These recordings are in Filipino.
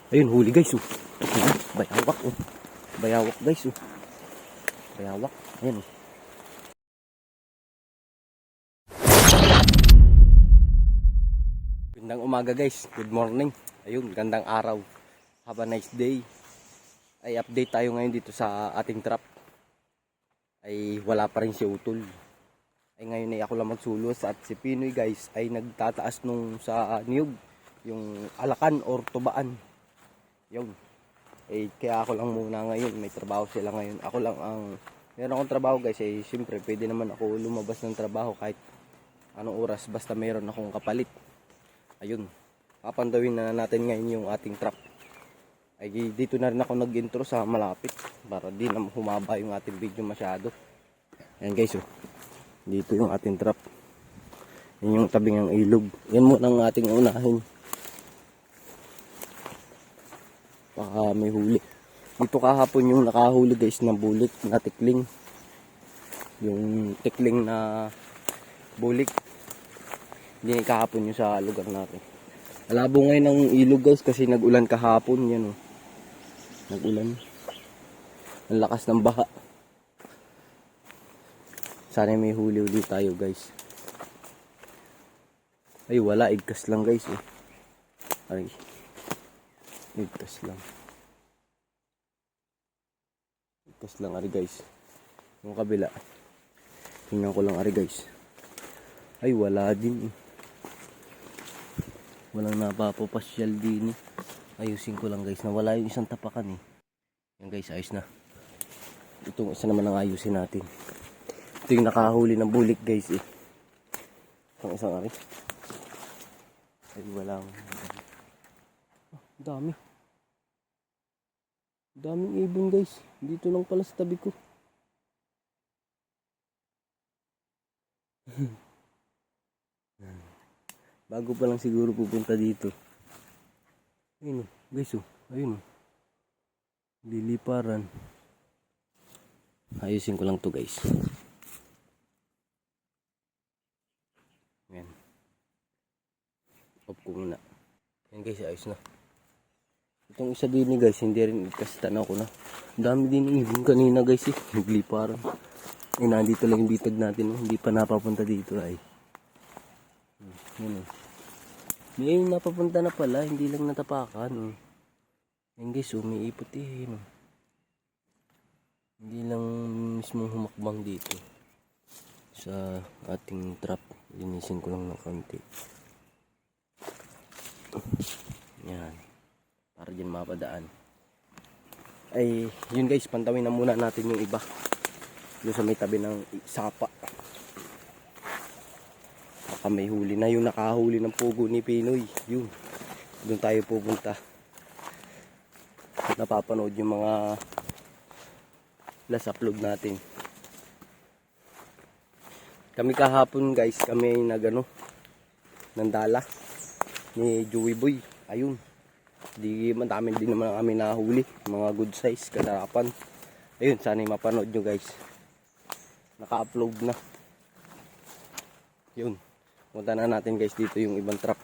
Ayun, huli guys, oh. Bayawak, oh. Bayawak guys, oh. Bayawak. Ayun, oh. Gandang umaga guys. Good morning. Ayun, gandang araw. Have a nice day. Ay update tayo ngayon dito sa ating trap. Ay wala pa rin si Utol. Ay ngayon ay ako lang magsulos at si Pinoy guys ay nagtataas nung sa niyog. Yung alakan or tubaan. Yun. Eh kaya ako lang muna ngayon. May trabaho sila ngayon. Ako lang ang meron akong trabaho guys. Eh siyempre pwede naman ako lumabas ng trabaho kahit anong oras basta meron akong kapalit. Ayun, papandawin na natin ngayon yung ating trap. Ay dito na rin ako nag-intro sa malapit para di na humaba yung ating video masyado. Ayan guys, oh. Dito yung ating trap. Yan yung tabing ng ilog. Yan muna ang ating unahin. Baka may huli. Dito kahapon yung nakahuli guys ng bulik na tikling. Yung tikling na bulik. Hindi kahapon yung sa lugar natin. Malabo ngayon ng ilog guys kasi nag-ulan kahapon. Yan, oh. Nag-ulan. Ang lakas ng baha. Sana may huli-huli tayo guys. Ay wala, igkas lang guys, eh. Ay. Igkas lang. Igkas lang ari guys. Yung kabila. Tingnan ko lang ari guys. Ay wala din, eh. Walang napapapasyal din, eh. Ayusin ko lang guys. Nawala yung isang tapakan, eh. Yan guys, ayos na. Itong isa naman ang ayusin natin. Ito yung nakahuli ng bulik guys, eh. Itong isang ari. Ay wala. Oh, dami. Daming ibon guys. Dito lang pala sa tabi ko. Bago pa lang siguro pupunta dito. Ayun, oh, guys, oh. Ayun, oh. Liliparan. Ayusin ko lang to guys. Ayan. Off ko muna. Ayan guys, ayos na. Itong isa din guys, hindi rin kasi tanaw ko na. Dami din ibon kanina guys, eh. Nagliparan. Eh, nandito lang yung bitag natin, oh. Hindi pa napapunta dito ay. Yan, oh. May napapunta na pala, hindi lang natapakan, oh. Yan guys, umiipot, eh, no? Hindi lang mismo humakbang dito sa ating trap. Linisin ko lang ng konti. Yan, para dyan mapadaan. Ay yun guys, pantawin na muna natin yung iba doon sa may tabi ng sapa. Baka may huli na yung nakahuli ng pugo ni Pinoy. Yun, doon tayo pupunta. Napapanood yung mga last upload natin. Kami kahapon guys, kami nagano nandala ni Joey Boy. Ayun, di madami din naman kami nahuli, mga good size kasarapan. Ayun, sana mapanood nyo guys. Naka-upload na. Yun, punta na natin guys dito yung ibang trap.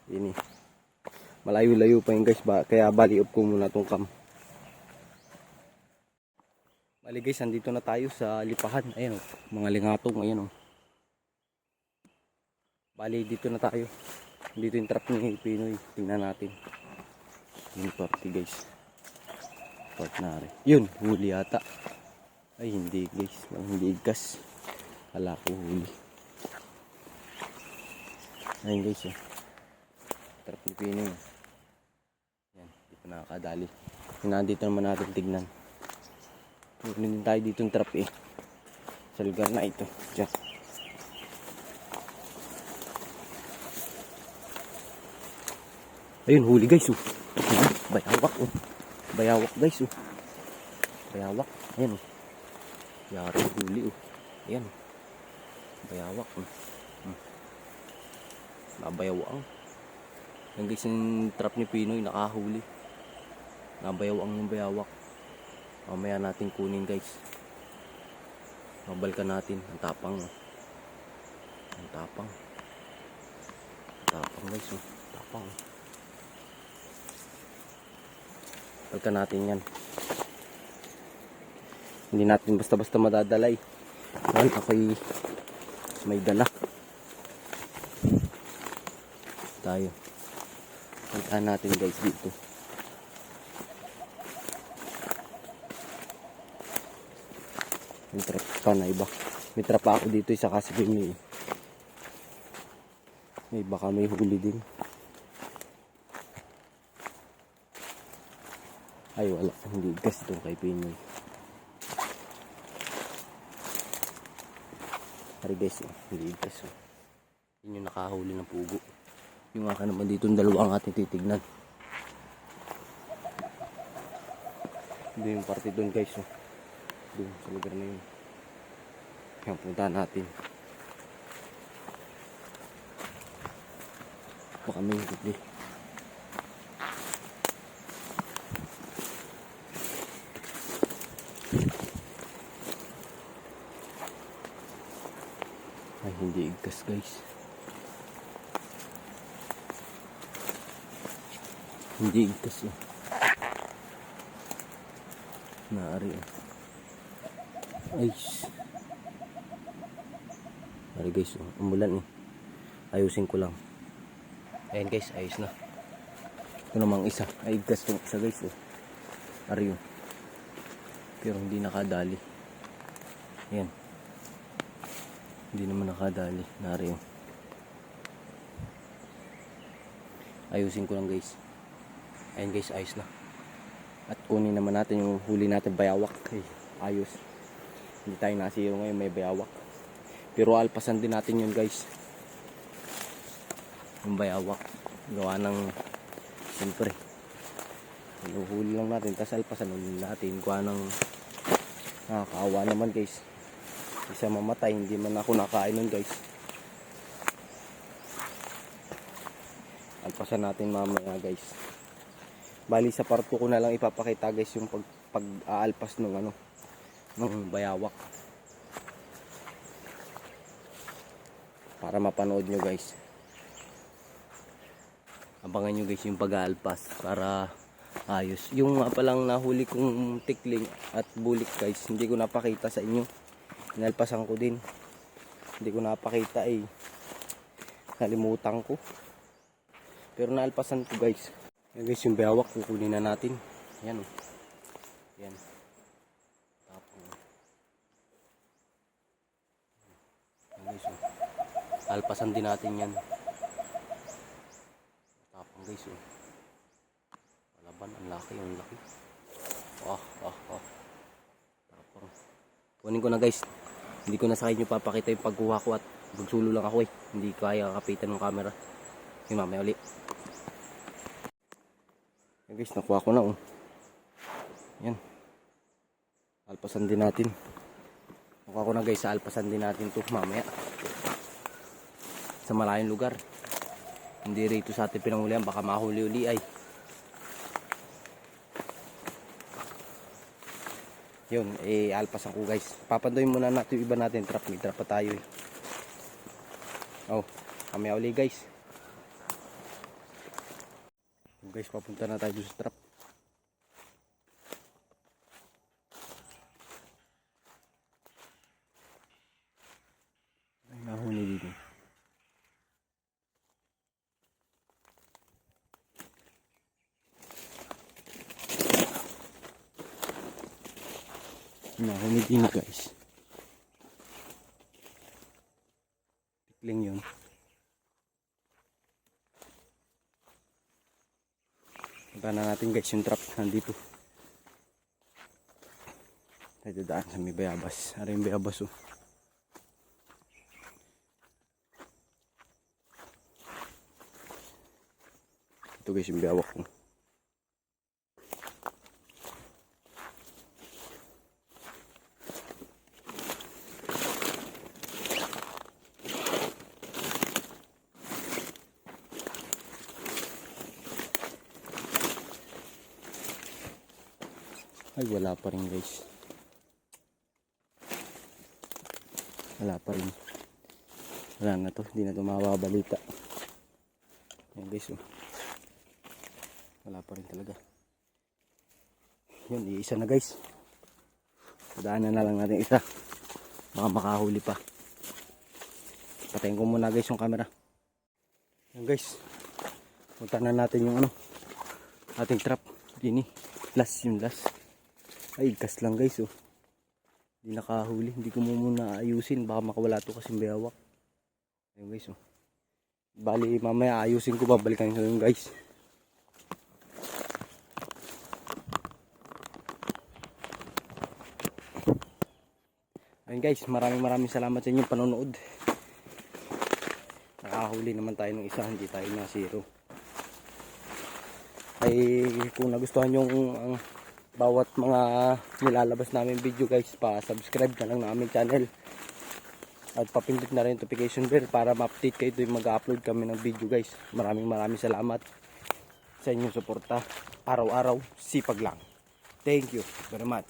Ini malayo-layo pa yun guys, kaya bali-up ko muna tong cam. Bali guys, andito na tayo sa lipahan. Ayan, oh, mga lingatong. Ayan, oh. Bali dito na tayo. Dito yung trap ni Pinoy. Tingnan natin yung party guys. Part na rin. Yun, huli yata. Ay hindi guys, hindi igkas. Kala ko huli. Ayun guys, oh. Trap ni Pinoy. Yan, di pa nakakadali. Nandito naman natin tignan. Hindi tayo dito yung trap, eh. Sa lugar na ito. Diyan. Ayun, huli guys, oh. Bayawak, oh. Bayawak guys, oh. Bayawak. Ayan, oh. Yari huli, oh. Ayan, oh. Bayawak, oh. Nabayawang. Yan guys, yung trap ni Pinoy nakahuli. Nabayawang yung bayawak. Mamaya natin kunin guys. Mabalkan natin. Ang tapang, oh. Ang tapang. Tapang guys, oh. Tapang. Pagka natin yan. Hindi natin basta-basta madadalay. Ngayon ako'y may dala. Tayo. Puntahan natin guys dito. May trap pa na iba. May trap pa ako dito isa kasi may baka may huli din. Ay wala. Hindi gas itong kay Pinoy. Hari guys, hindi gas. Yun yung nakahuli ng pugo. Yung aka naman dito yung dalawa ang ating titignan. Hindi yung parte doon guys. Doon sa lugar na yun. Kaya puntahan natin. Baka may huli. Ay hindi igkas guys. Hindi igkas eh. Naari eh. Ay. Naari guys, umulan eh. Ayusin ko lang. Ayan guys, ayos na. Ito namang isa. Ay igkas itong isa guys eh. Ari yun. Pero hindi nakadali. Ayan. Hindi naman nakadali. Naari yun. Ayusin ko lang guys. Ayan guys, ayos na. At kunin naman natin yung huli natin, bayawak. Ay, ayos. Hindi tayo nasiro ngayon, may bayawak. Pero alpasan din natin yun guys. Yung bayawak. Gawa ng, siyempre, huli lang natin. Tapos alpasan natin. Gawa ng, nakakaawa naman guys. Isa mamatay, hindi man ako nakain nun guys. Alpasan natin mamaya guys. Bali sa part ko na lang ipapakita guys yung pag-aalpas ng ng bayawak. Para mapanood nyo guys. Abangan nyo guys yung pag-aalpas para ayos. Yung palang nahuli kong tikling at bulik guys, hindi ko napakita sa inyo. Inalpasan ko din. Hindi ko napakita eh. Nalimutan ko. Pero naalpasan ko guys. Yan guys, yung bayawak kukunin na natin. Yan o. Yan. Tapos. Yan guys o. Alpasan din natin yan. Tapos guys o. Palaban, ang laki, ang laki. Tapos. Kunin ko na guys. Hindi ko na sa inyo papakita yung pagkuha ko at magsulo lang ako eh. Hindi kaya kapitan ng camera. Yung mamaya ulit. Yan guys, nakuha ko na oh. Yan. Alpasan din natin. Nakuha ko na guys, alpasan din natin to mamaya. Sa malayong lugar. Hindi rito sa ating pinangulihan, baka mahuli-uli ay. Yun, alpasan ko guys. Papandoyin muna natin yung iba natin trap. May trap pa tayo eh. Oh, mamaya uli guys. Guys, papunta na tayo sa trap. Ay, nahuni dito. Nahuni din guys. Tikling yun. Punta na natin guys yung trap nandito. Tayo daan sa may bayabas. Ano yung bayabas oh. Ito guys yung bayawak oh. Ay wala pa rin guys. Wala pa rin. Wala na to. Hindi na to mababalita. Ayan guys, oh. Wala pa rin talaga. Yun, iisa na guys. Padaanan na lang natin isa. Baka makahuli pa. Patayin ko muna guys yung camera. Ayan guys. Punta na natin yung ating trap. Dini. Last yung last. Ay, gas lang guys, oh. Hindi nakahuli. Hindi ko muna ayusin. Baka makawala to kasi bayawak. Ayun guys, oh. Bali, mamaya ayusin ko. Babalikan ko yung guys. Ayun guys, maraming salamat sa inyong panonood. Nakahuli naman tayo ng isa. Hindi tayo na zero. Ay, kung nagustuhan yung bawat mga nilalabas namin video guys, pa-subscribe na lang na aming channel at papindot na rin notification bell para ma-update kayo tuwing mag-upload kami ng video guys. Maraming salamat sa inyong suporta. Araw-araw sipag lang. Thank you very much.